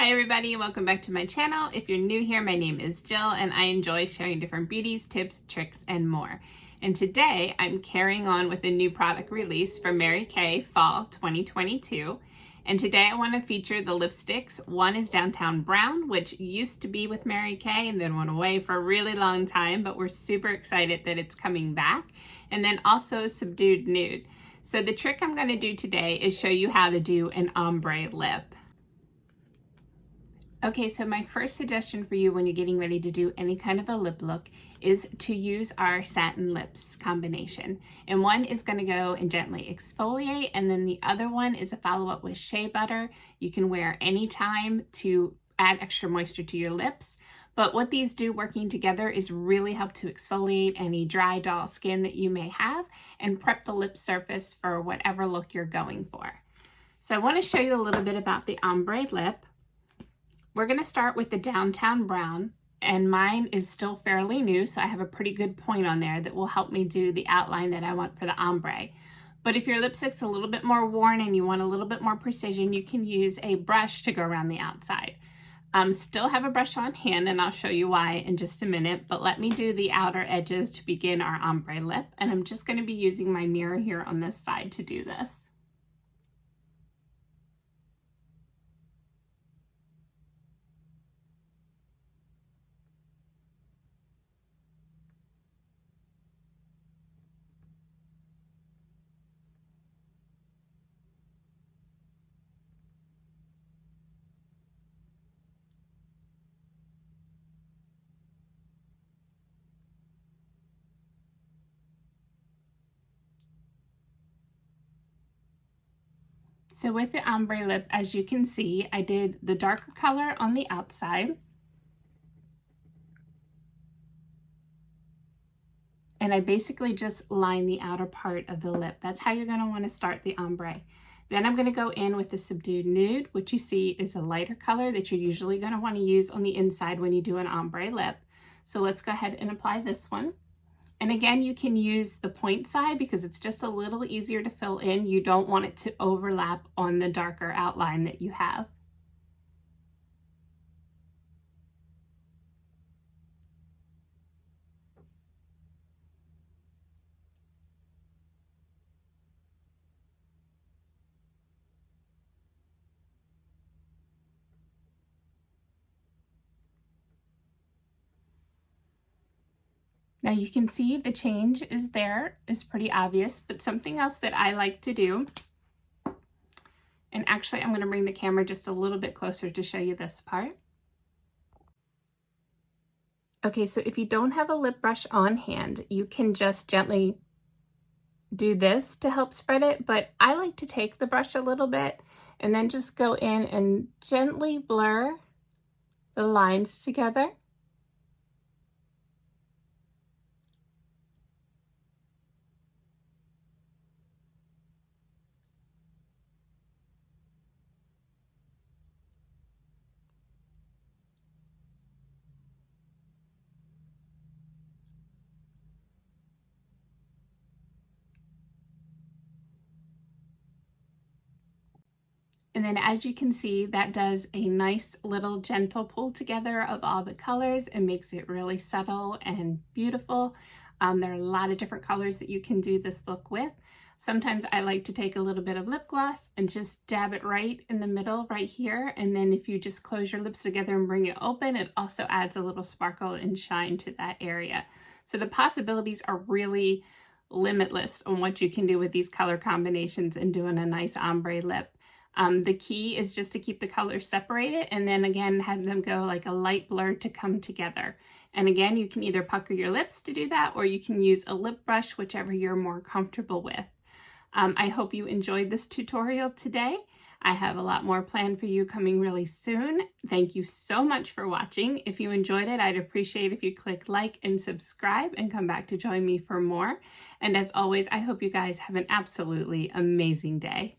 Hi everybody, welcome back to my channel. If you're new here, my name is Jill and I enjoy sharing different beauties, tips, tricks, and more. And today I'm carrying on with a new product release from Mary Kay Fall 2022. And today I want to feature the lipsticks. One is Downtown Brown, which used to be with Mary Kay and then went away for a really long time, but we're super excited that it's coming back. And then also Subdued Nude. So the trick I'm going to do today is show you how to do an ombre lip. Okay, so my first suggestion for you when you're getting ready to do any kind of a lip look is to use our Satin Lips combination. And one is going to go and gently exfoliate, and then the other one is a follow-up with shea butter. You can wear anytime to add extra moisture to your lips. But what these do working together is really help to exfoliate any dry, dull skin that you may have and prep the lip surface for whatever look you're going for. So I want to show you a little bit about the ombre lip. We're going to start with the Downtown Brown, and mine is still fairly new, so I have a pretty good point on there that will help me do the outline that I want for the ombre. But if your lipstick's a little bit more worn and you want a little bit more precision, you can use a brush to go around the outside. Still have a brush on hand, and I'll show you why in just a minute, but let me do the outer edges to begin our ombre lip, and I'm just going to be using my mirror here on this side to do this. So with the ombre lip, as you can see, I did the darker color on the outside. And I basically just line the outer part of the lip. That's how you're going to want to start the ombre. Then I'm going to go in with the Subdued Nude, which you see is a lighter color that you're usually going to want to use on the inside when you do an ombre lip. So let's go ahead and apply this one. And again, you can use the point side because it's just a little easier to fill in. You don't want it to overlap on the darker outline that you have. Now you can see the change is there, is pretty obvious, but something else that I like to do, and actually I'm going to bring the camera just a little bit closer to show you this part. Okay, so if you don't have a lip brush on hand, you can just gently do this to help spread it, but I like to take the brush a little bit and then just go in and gently blur the lines together. And then as you can see, that does a nice little gentle pull together of all the colors and makes it really subtle and beautiful. There are a lot of different colors that you can do this look with. Sometimes I like to take a little bit of lip gloss and just dab it right in the middle right here. And then if you just close your lips together and bring it open, it also adds a little sparkle and shine to that area. So the possibilities are really limitless on what you can do with these color combinations and doing a nice ombre lip. The key is just to keep the colors separated and then again have them go like a light blur to come together. And again, you can either pucker your lips to do that or you can use a lip brush, whichever you're more comfortable with. I hope you enjoyed this tutorial today. I have a lot more planned for you coming really soon. Thank you so much for watching. If you enjoyed it, I'd appreciate if you click like and subscribe and come back to join me for more. And as always, I hope you guys have an absolutely amazing day.